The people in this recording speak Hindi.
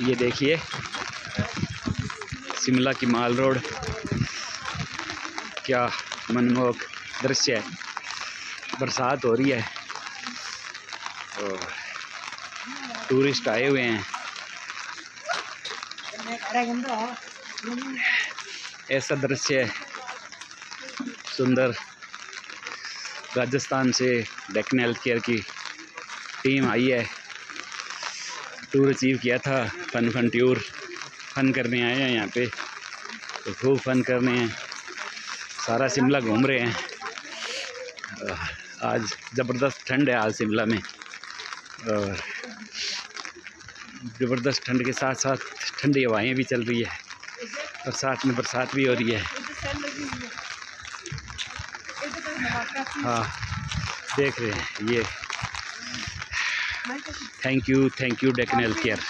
ये देखिए शिमला की माल रोड, क्या मनमोहक दृश्य है। बरसात हो रही है और टूरिस्ट आए हुए हैं। ऐसा दृश्य सुंदर। राजस्थान से डेक्कन हेल्थ केयर की टीम आई है। टूर अचीव किया था, फन टूर। फन करने आए हैं यहाँ पे, तो खूब फन करने हैं। सारा शिमला घूम रहे हैं। आज ज़बरदस्त ठंड है आज शिमला में, और ज़बरदस्त ठंड के साथ साथ ठंडी हवाएं भी चल रही है, और साथ में बरसात भी हो रही है। हाँ, देख रहे हैं ये। Thank you Deccan health care.